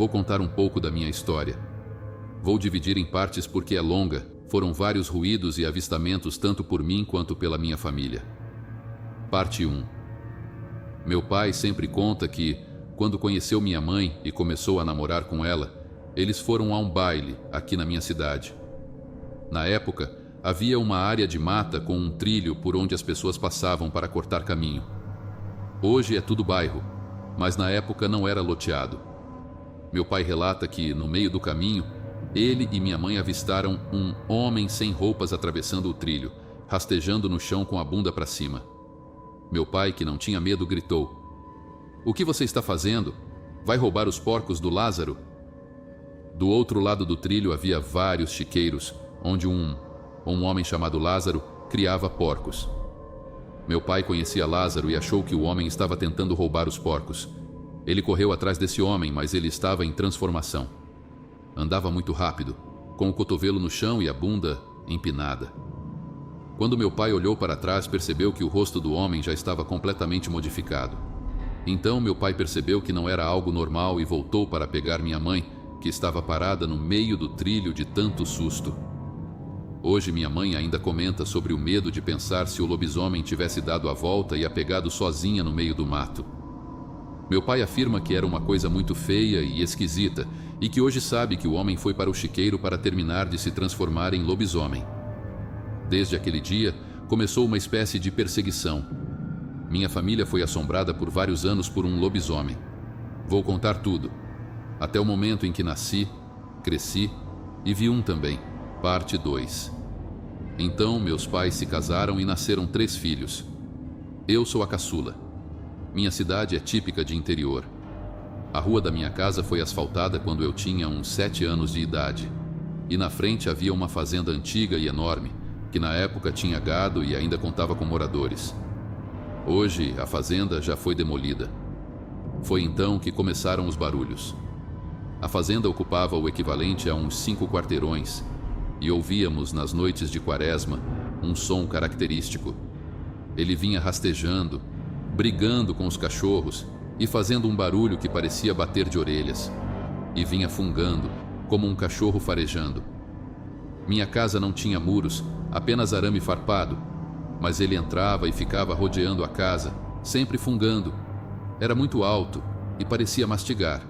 vou contar um pouco da minha história. Vou dividir em partes porque é longa, foram vários ruídos e avistamentos tanto por mim quanto pela minha família. Parte 1. Meu pai sempre conta que, quando conheceu minha mãe e começou a namorar com ela, eles foram a um baile aqui na minha cidade. Na época, havia uma área de mata com um trilho por onde as pessoas passavam para cortar caminho. Hoje é tudo bairro, mas na época não era loteado. Meu pai relata que, no meio do caminho, ele e minha mãe avistaram um homem sem roupas atravessando o trilho, rastejando no chão com a bunda para cima. Meu pai, que não tinha medo, gritou: "O que você está fazendo? Vai roubar os porcos do Lázaro?" Do outro lado do trilho havia vários chiqueiros, onde um homem chamado Lázaro criava porcos. Meu pai conhecia Lázaro e achou que o homem estava tentando roubar os porcos. Ele correu atrás desse homem, mas ele estava em transformação. Andava muito rápido, com o cotovelo no chão e a bunda empinada. Quando meu pai olhou para trás, percebeu que o rosto do homem já estava completamente modificado. Então meu pai percebeu que não era algo normal e voltou para pegar minha mãe, que estava parada no meio do trilho de tanto susto. Hoje minha mãe ainda comenta sobre o medo de pensar se o lobisomem tivesse dado a volta e a pegado sozinha no meio do mato. Meu pai afirma que era uma coisa muito feia e esquisita e que hoje sabe que o homem foi para o chiqueiro para terminar de se transformar em lobisomem. Desde aquele dia, começou uma espécie de perseguição. Minha família foi assombrada por vários anos por um lobisomem. Vou contar tudo, até o momento em que nasci, cresci e vi um também, parte 2. Então meus pais se casaram e nasceram 3 filhos. Eu sou a caçula. Minha cidade é típica de interior. A rua da minha casa foi asfaltada quando eu tinha uns 7 anos de idade. E na frente havia uma fazenda antiga e enorme, que na época tinha gado e ainda contava com moradores. Hoje a fazenda já foi demolida. Foi então que começaram os barulhos. A fazenda ocupava o equivalente a uns 5 quarteirões e ouvíamos nas noites de quaresma um som característico. Ele vinha rastejando, brigando com os cachorros e fazendo um barulho que parecia bater de orelhas. E vinha fungando, como um cachorro farejando. Minha casa não tinha muros, apenas arame farpado, mas ele entrava e ficava rodeando a casa, sempre fungando. Era muito alto e parecia mastigar.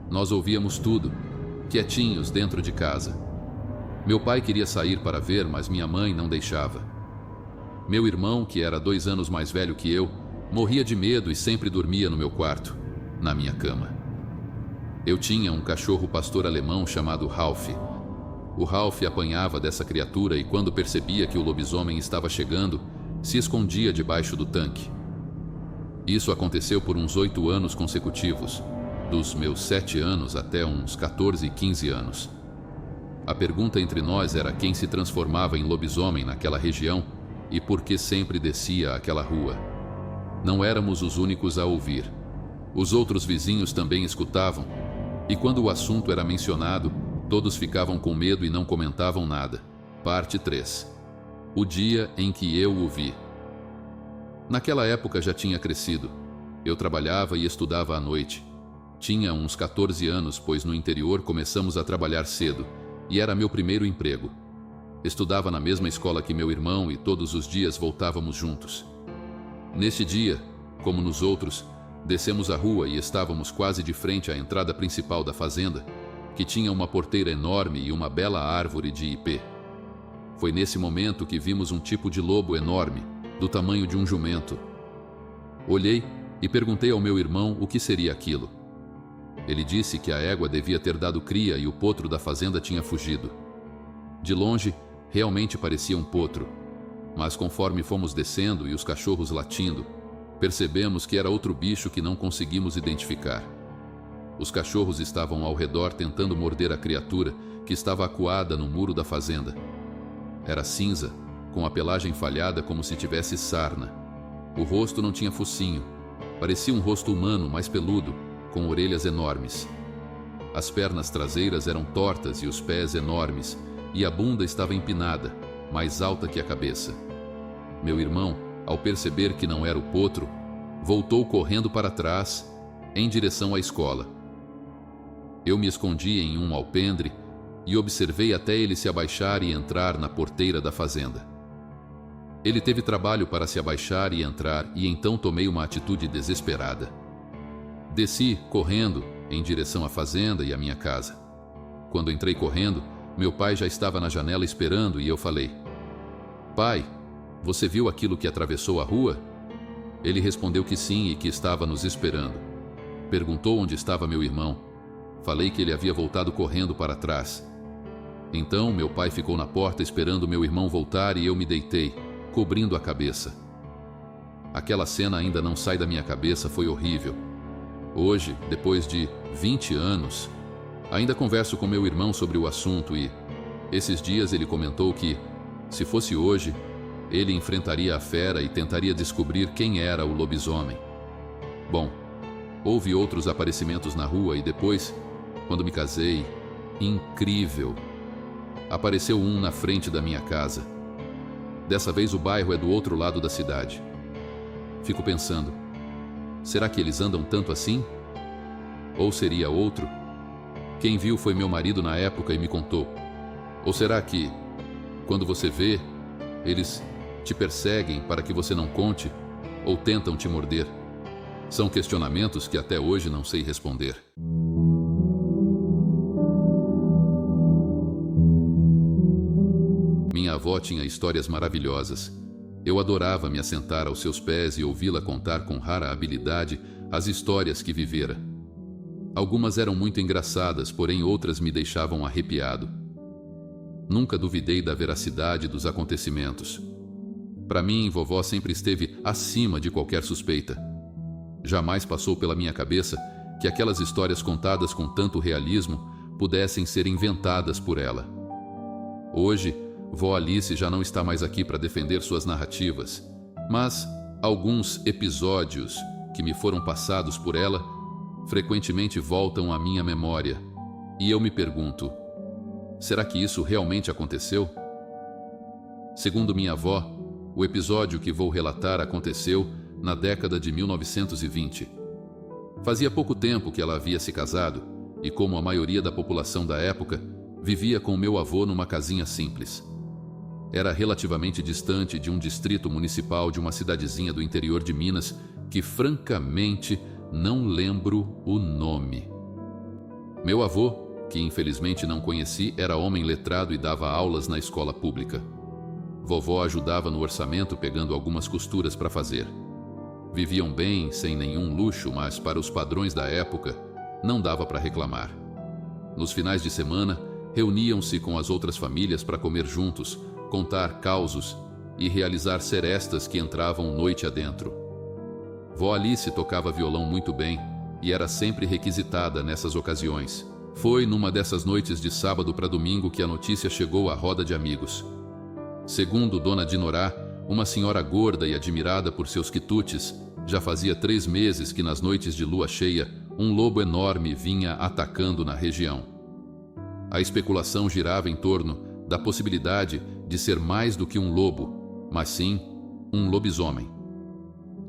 Nós ouvíamos tudo, quietinhos dentro de casa. Meu pai queria sair para ver, mas minha mãe não deixava. Meu irmão, que era 2 anos mais velho que eu, morria de medo e sempre dormia no meu quarto, na minha cama. Eu tinha um cachorro pastor alemão chamado Ralph. O Ralph apanhava dessa criatura e quando percebia que o lobisomem estava chegando, se escondia debaixo do tanque. Isso aconteceu por uns 8 anos consecutivos, dos meus 7 anos até uns 14 e 15 anos. A pergunta entre nós era quem se transformava em lobisomem naquela região e por que sempre descia aquela rua. Não éramos os únicos a ouvir. Os outros vizinhos também escutavam, e quando o assunto era mencionado, todos ficavam com medo e não comentavam nada. Parte 3. O dia em que eu o vi. Naquela época já tinha crescido. Eu trabalhava e estudava à noite. Tinha uns 14 anos, pois no interior começamos a trabalhar cedo, e era meu primeiro emprego. Estudava na mesma escola que meu irmão e todos os dias voltávamos juntos. Neste dia, como nos outros, descemos a rua e estávamos quase de frente à entrada principal da fazenda, que tinha uma porteira enorme e uma bela árvore de ipê. Foi nesse momento que vimos um tipo de lobo enorme, do tamanho de um jumento. Olhei e perguntei ao meu irmão o que seria aquilo. Ele disse que a égua devia ter dado cria e o potro da fazenda tinha fugido. De longe, realmente parecia um potro, mas conforme fomos descendo e os cachorros latindo, percebemos que era outro bicho que não conseguimos identificar. Os cachorros estavam ao redor tentando morder a criatura que estava acuada no muro da fazenda. Era cinza, com a pelagem falhada como se tivesse sarna. O rosto não tinha focinho, parecia um rosto humano mais peludo, com orelhas enormes. As pernas traseiras eram tortas e os pés enormes, e a bunda estava empinada, mais alta que a cabeça. Meu irmão, ao perceber que não era o potro, voltou correndo para trás, em direção à escola. Eu me escondi em um alpendre e observei até ele se abaixar e entrar na porteira da fazenda. Ele teve trabalho para se abaixar e entrar, e então tomei uma atitude desesperada. Desci, correndo, em direção à fazenda e à minha casa. Quando entrei correndo, meu pai já estava na janela esperando e eu falei: "Pai, você viu aquilo que atravessou a rua?" Ele respondeu que sim e que estava nos esperando. Perguntou onde estava meu irmão. Falei que ele havia voltado correndo para trás. Então meu pai ficou na porta esperando meu irmão voltar e eu me deitei, cobrindo a cabeça. Aquela cena ainda não sai da minha cabeça, foi horrível. Hoje, depois de 20 anos, ainda converso com meu irmão sobre o assunto e, esses dias ele comentou que, se fosse hoje, ele enfrentaria a fera e tentaria descobrir quem era o lobisomem. Bom, houve outros aparecimentos na rua e depois, quando me casei, incrível, apareceu um na frente da minha casa. Dessa vez o bairro é do outro lado da cidade. Fico pensando, será que eles andam tanto assim? Ou seria outro? Quem viu foi meu marido na época e me contou. Ou será que, quando você vê, eles te perseguem para que você não conte ou tentam te morder? São questionamentos que até hoje não sei responder. Minha avó tinha histórias maravilhosas. Eu adorava me assentar aos seus pés e ouvi-la contar com rara habilidade as histórias que vivera. Algumas eram muito engraçadas, porém outras me deixavam arrepiado. Nunca duvidei da veracidade dos acontecimentos. Para mim, vovó sempre esteve acima de qualquer suspeita. Jamais passou pela minha cabeça que aquelas histórias contadas com tanto realismo pudessem ser inventadas por ela. Hoje, vó Alice já não está mais aqui para defender suas narrativas, mas alguns episódios que me foram passados por ela frequentemente voltam à minha memória, e eu me pergunto, será que isso realmente aconteceu? Segundo minha avó, o episódio que vou relatar aconteceu na década de 1920. Fazia pouco tempo que ela havia se casado, e como a maioria da população da época, vivia com meu avô numa casinha simples. Era relativamente distante de um distrito municipal de uma cidadezinha do interior de Minas que, francamente, não lembro o nome. Meu avô, que infelizmente não conheci, era homem letrado e dava aulas na escola pública. Vovó ajudava no orçamento pegando algumas costuras para fazer. Viviam bem, sem nenhum luxo, mas para os padrões da época, não dava para reclamar. Nos finais de semana, reuniam-se com as outras famílias para comer juntos, contar causos e realizar serestas que entravam noite adentro. Vó Alice tocava violão muito bem e era sempre requisitada nessas ocasiões. Foi numa dessas noites de sábado para domingo que a notícia chegou à roda de amigos. Segundo Dona Dinorá, uma senhora gorda e admirada por seus quitutes, já fazia 3 meses que nas noites de lua cheia, um lobo enorme vinha atacando na região. A especulação girava em torno da possibilidade de ser mais do que um lobo, mas sim um lobisomem.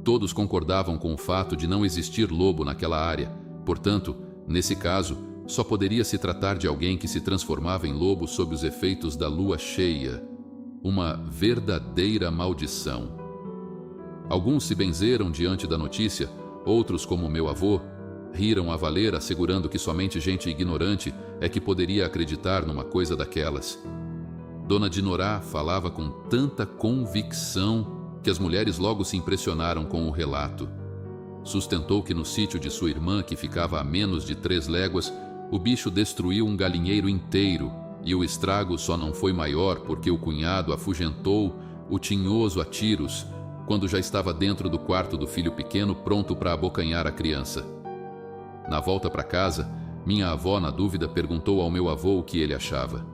Todos concordavam com o fato de não existir lobo naquela área, portanto, nesse caso, só poderia se tratar de alguém que se transformava em lobo sob os efeitos da lua cheia, uma verdadeira maldição. Alguns se benzeram diante da notícia, outros, como meu avô, riram a valer, assegurando que somente gente ignorante é que poderia acreditar numa coisa daquelas. Dona Dinorá falava com tanta convicção que as mulheres logo se impressionaram com o relato. Sustentou que no sítio de sua irmã, que ficava a menos de 3 léguas, o bicho destruiu um galinheiro inteiro, e o estrago só não foi maior porque o cunhado afugentou o tinhoso a tiros, quando já estava dentro do quarto do filho pequeno pronto para abocanhar a criança. Na volta para casa, minha avó, na dúvida, perguntou ao meu avô o que ele achava.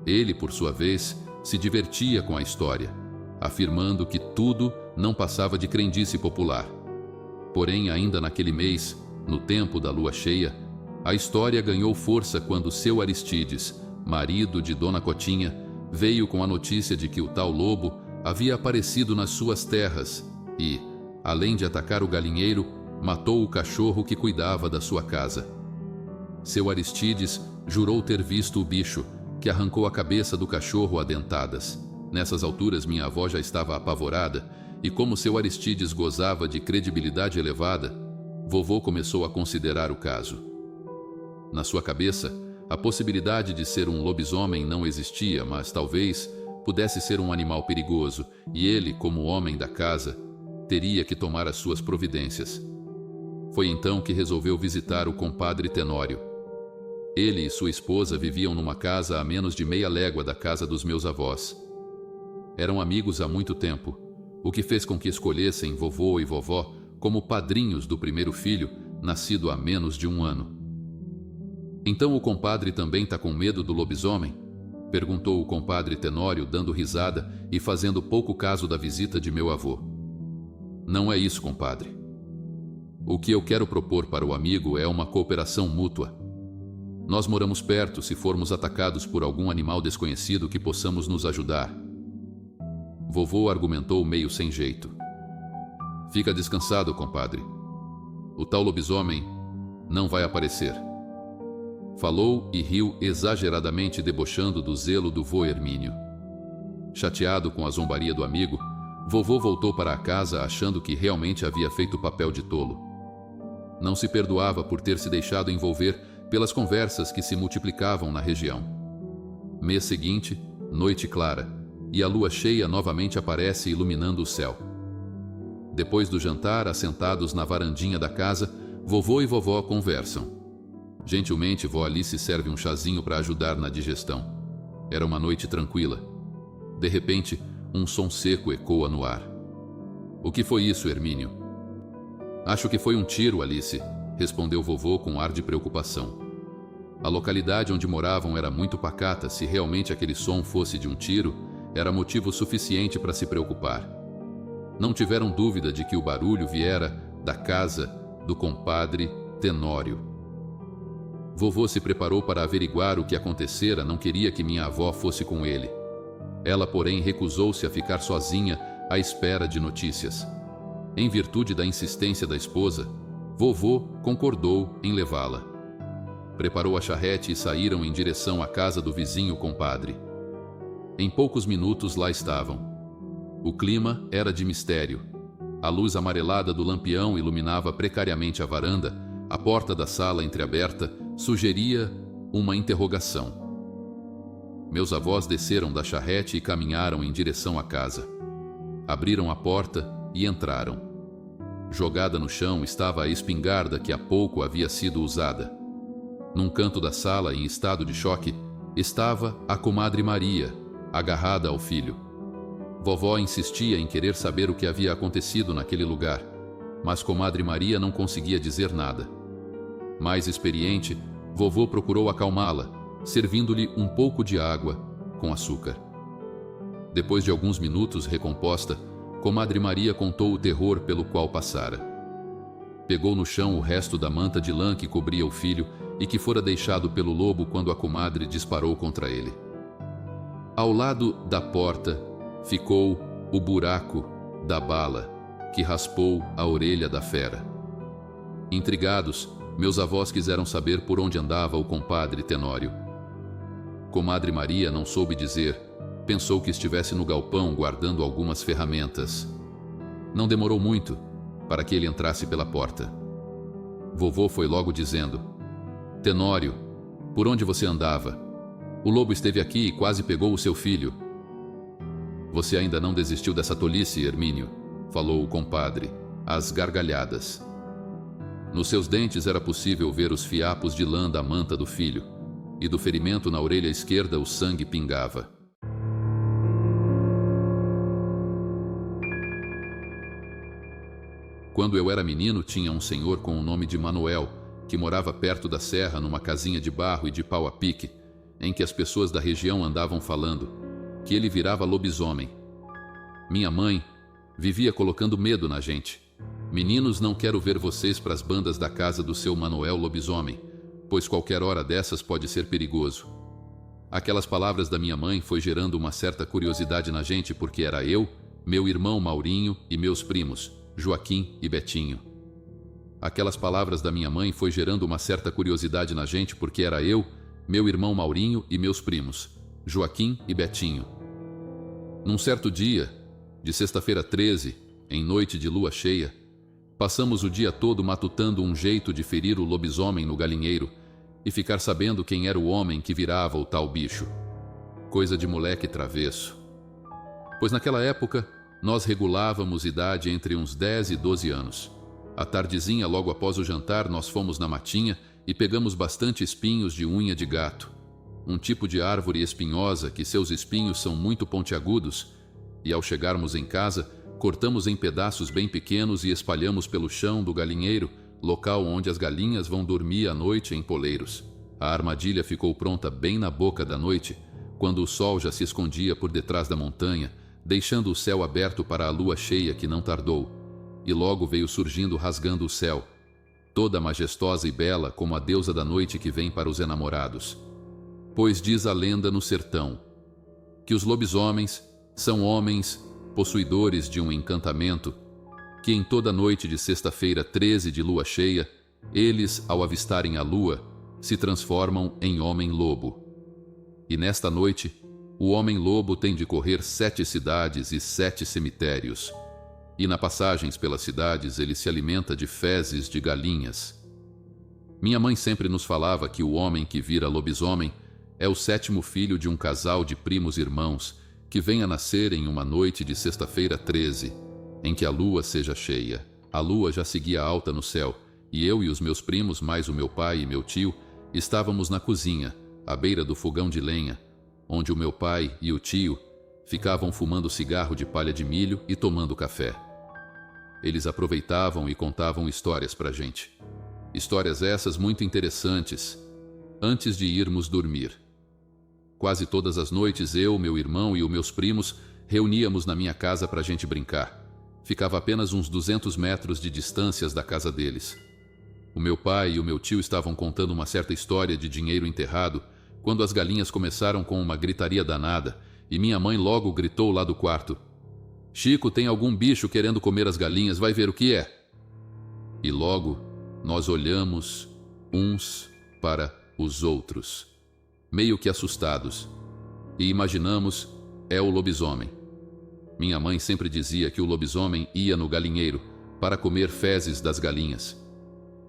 Ele, por sua vez, se divertia com a história, afirmando que tudo não passava de crendice popular. Porém, ainda naquele mês, no tempo da lua cheia, a história ganhou força quando seu Aristides, marido de Dona Cotinha, veio com a notícia de que o tal lobo havia aparecido nas suas terras e, além de atacar o galinheiro, matou o cachorro que cuidava da sua casa. Seu Aristides jurou ter visto o bicho, que arrancou a cabeça do cachorro a dentadas. Nessas alturas minha avó já estava apavorada, e como seu Aristides gozava de credibilidade elevada, vovô começou a considerar o caso. Na sua cabeça, a possibilidade de ser um lobisomem não existia, mas talvez pudesse ser um animal perigoso, e ele, como homem da casa, teria que tomar as suas providências. Foi então que resolveu visitar o compadre Tenório. Ele e sua esposa viviam numa casa a menos de meia légua da casa dos meus avós. Eram amigos há muito tempo, o que fez com que escolhessem vovô e vovó como padrinhos do primeiro filho, nascido há menos de um ano. Então o compadre também está com medo do lobisomem? Perguntou o compadre Tenório, dando risada e fazendo pouco caso da visita de meu avô. Não é isso, compadre. O que eu quero propor para o amigo é uma cooperação mútua. Nós moramos perto, se formos atacados por algum animal desconhecido que possamos nos ajudar. Vovô argumentou meio sem jeito. Fica descansado, compadre. O tal lobisomem não vai aparecer. Falou e riu exageradamente, debochando do zelo do vô Hermínio. Chateado com a zombaria do amigo, vovô voltou para a casa achando que realmente havia feito papel de tolo. Não se perdoava por ter se deixado envolver pelas conversas que se multiplicavam na região. Mês seguinte, noite clara, e a lua cheia novamente aparece iluminando o céu. Depois do jantar, assentados na varandinha da casa, vovô e vovó conversam. Gentilmente, vó Alice serve um chazinho para ajudar na digestão. Era uma noite tranquila. De repente, um som seco ecoa no ar. O que foi isso, Hermínio? Acho que foi um tiro, Alice, respondeu vovô com ar de preocupação. A localidade onde moravam era muito pacata. Se realmente aquele som fosse de um tiro, era motivo suficiente para se preocupar. Não tiveram dúvida de que o barulho viera da casa do compadre Tenório. Vovô se preparou para averiguar o que acontecera, não queria que minha avó fosse com ele. Ela, porém, recusou-se a ficar sozinha à espera de notícias. Em virtude da insistência da esposa, vovô concordou em levá-la. Preparou a charrete e saíram em direção à casa do vizinho compadre. Em poucos minutos lá estavam. O clima era de mistério. A luz amarelada do lampião iluminava precariamente a varanda. A porta da sala entreaberta sugeria uma interrogação. Meus avós desceram da charrete e caminharam em direção à casa. Abriram a porta e entraram. Jogada no chão estava a espingarda que há pouco havia sido usada. Num canto da sala, em estado de choque, estava a comadre Maria, agarrada ao filho. Vovó insistia em querer saber o que havia acontecido naquele lugar, mas comadre Maria não conseguia dizer nada. Mais experiente, vovô procurou acalmá-la, servindo-lhe um pouco de água com açúcar. Depois de alguns minutos recomposta, comadre Maria contou o terror pelo qual passara. Pegou no chão o resto da manta de lã que cobria o filho e que fora deixado pelo lobo quando a comadre disparou contra ele. Ao lado da porta ficou o buraco da bala que raspou a orelha da fera. Intrigados, meus avós quiseram saber por onde andava o compadre Tenório. Comadre Maria não soube dizer, pensou que estivesse no galpão guardando algumas ferramentas. Não demorou muito para que ele entrasse pela porta. Vovô foi logo dizendo: Tenório, por onde você andava? O lobo esteve aqui e quase pegou o seu filho. Você ainda não desistiu dessa tolice, Hermínio, falou o compadre, às gargalhadas. Nos seus dentes era possível ver os fiapos de lã da manta do filho, e do ferimento na orelha esquerda o sangue pingava. Quando eu era menino, tinha um senhor com o nome de Manuel, que morava perto da serra numa casinha de barro e de pau a pique, em que as pessoas da região andavam falando, que ele virava lobisomem. Minha mãe vivia colocando medo na gente. Meninos, não quero ver vocês para as bandas da casa do seu Manuel lobisomem, pois qualquer hora dessas pode ser perigoso. Aquelas palavras da minha mãe foi gerando uma certa curiosidade na gente, porque era eu, meu irmão Maurinho e meus primos, Joaquim e Betinho. Aquelas palavras da minha mãe foi gerando uma certa curiosidade na gente, porque era eu, meu irmão Maurinho e meus primos, Joaquim e Betinho. Num certo dia, de sexta-feira 13, em noite de lua cheia, passamos o dia todo matutando um jeito de ferir o lobisomem no galinheiro e ficar sabendo quem era o homem que virava o tal bicho. Coisa de moleque travesso. Pois naquela época, nós regulávamos idade entre uns 10 e 12 anos. À tardezinha, logo após o jantar, nós fomos na matinha e pegamos bastante espinhos de unha de gato, um tipo de árvore espinhosa que seus espinhos são muito pontiagudos, e ao chegarmos em casa, cortamos em pedaços bem pequenos e espalhamos pelo chão do galinheiro, local onde as galinhas vão dormir à noite em poleiros. A armadilha ficou pronta bem na boca da noite, quando o sol já se escondia por detrás da montanha, deixando o céu aberto para a lua cheia que não tardou, e logo veio surgindo rasgando o céu, toda majestosa e bela como a deusa da noite que vem para os enamorados. Pois diz a lenda no sertão que os lobisomens são homens possuidores de um encantamento, que em toda noite de sexta-feira 13 de lua cheia, eles, ao avistarem a lua, se transformam em homem-lobo. E nesta noite, o homem-lobo tem de correr 7 cidades e 7 cemitérios, e na passagens pelas cidades ele se alimenta de fezes de galinhas. Minha mãe sempre nos falava que o homem que vira lobisomem é o 7º filho de um casal de primos irmãos que vem a nascer em uma noite de sexta-feira 13, em que a lua seja cheia. A lua já seguia alta no céu, e eu e os meus primos, mais o meu pai e meu tio, estávamos na cozinha, à beira do fogão de lenha, onde o meu pai e o tio ficavam fumando cigarro de palha de milho e tomando café. Eles aproveitavam e contavam histórias pra gente. Histórias essas muito interessantes, antes de irmos dormir. Quase todas as noites eu, meu irmão e os meus primos reuníamos na minha casa pra gente brincar. Ficava apenas uns 200 metros de distâncias da casa deles. O meu pai e o meu tio estavam contando uma certa história de dinheiro enterrado, quando as galinhas começaram com uma gritaria danada, e minha mãe logo gritou lá do quarto: "Chico, tem algum bicho querendo comer as galinhas, vai ver o que é." E logo nós olhamos uns para os outros, meio que assustados, e imaginamos: é o lobisomem. Minha mãe sempre dizia que o lobisomem ia no galinheiro para comer fezes das galinhas.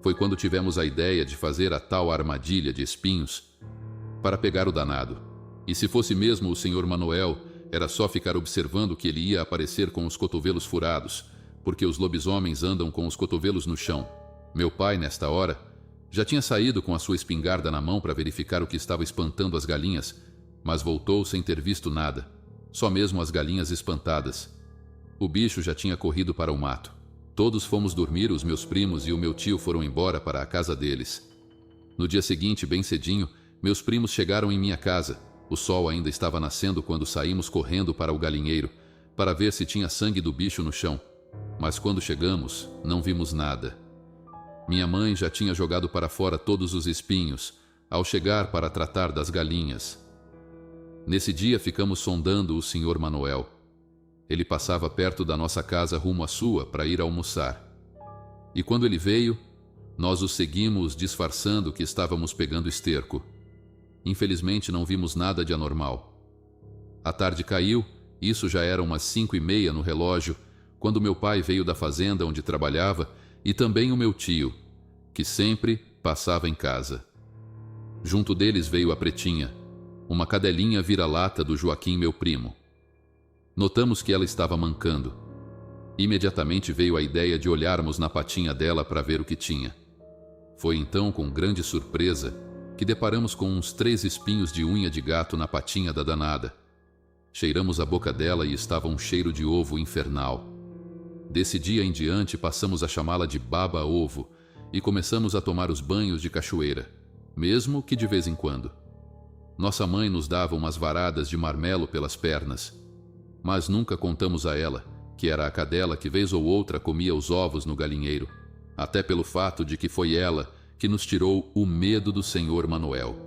Foi quando tivemos a ideia de fazer a tal armadilha de espinhos para pegar o danado. E se fosse mesmo o senhor Manuel, era só ficar observando que ele ia aparecer com os cotovelos furados, porque os lobisomens andam com os cotovelos no chão. Meu pai, nesta hora, já tinha saído com a sua espingarda na mão para verificar o que estava espantando as galinhas, mas voltou sem ter visto nada, só mesmo as galinhas espantadas. O bicho já tinha corrido para o mato. Todos fomos dormir, os meus primos e o meu tio foram embora para a casa deles. No dia seguinte, bem cedinho, meus primos chegaram em minha casa. O sol ainda estava nascendo quando saímos correndo para o galinheiro, para ver se tinha sangue do bicho no chão. Mas quando chegamos, não vimos nada. Minha mãe já tinha jogado para fora todos os espinhos, ao chegar para tratar das galinhas. Nesse dia ficamos sondando o senhor Manuel. Ele passava perto da nossa casa rumo à sua para ir almoçar. E quando ele veio, nós o seguimos disfarçando que estávamos pegando esterco. Infelizmente não vimos nada de anormal. A tarde caiu, isso já era umas 5:30 no relógio, quando meu pai veio da fazenda onde trabalhava e também o meu tio, que sempre passava em casa. Junto deles veio a Pretinha, uma cadelinha vira-lata do Joaquim, meu primo. Notamos que ela estava mancando. Imediatamente veio a ideia de olharmos na patinha dela para ver o que tinha. Foi então com grande surpresa que deparamos com uns 3 espinhos de unha de gato na patinha da danada. Cheiramos a boca dela e estava um cheiro de ovo infernal. Desse dia em diante passamos a chamá-la de Baba-Ovo e começamos a tomar os banhos de cachoeira, mesmo que de vez em quando. Nossa mãe nos dava umas varadas de marmelo pelas pernas, mas nunca contamos a ela que era a cadela que vez ou outra comia os ovos no galinheiro, até pelo fato de que foi ela que nos tirou o medo do senhor Manuel.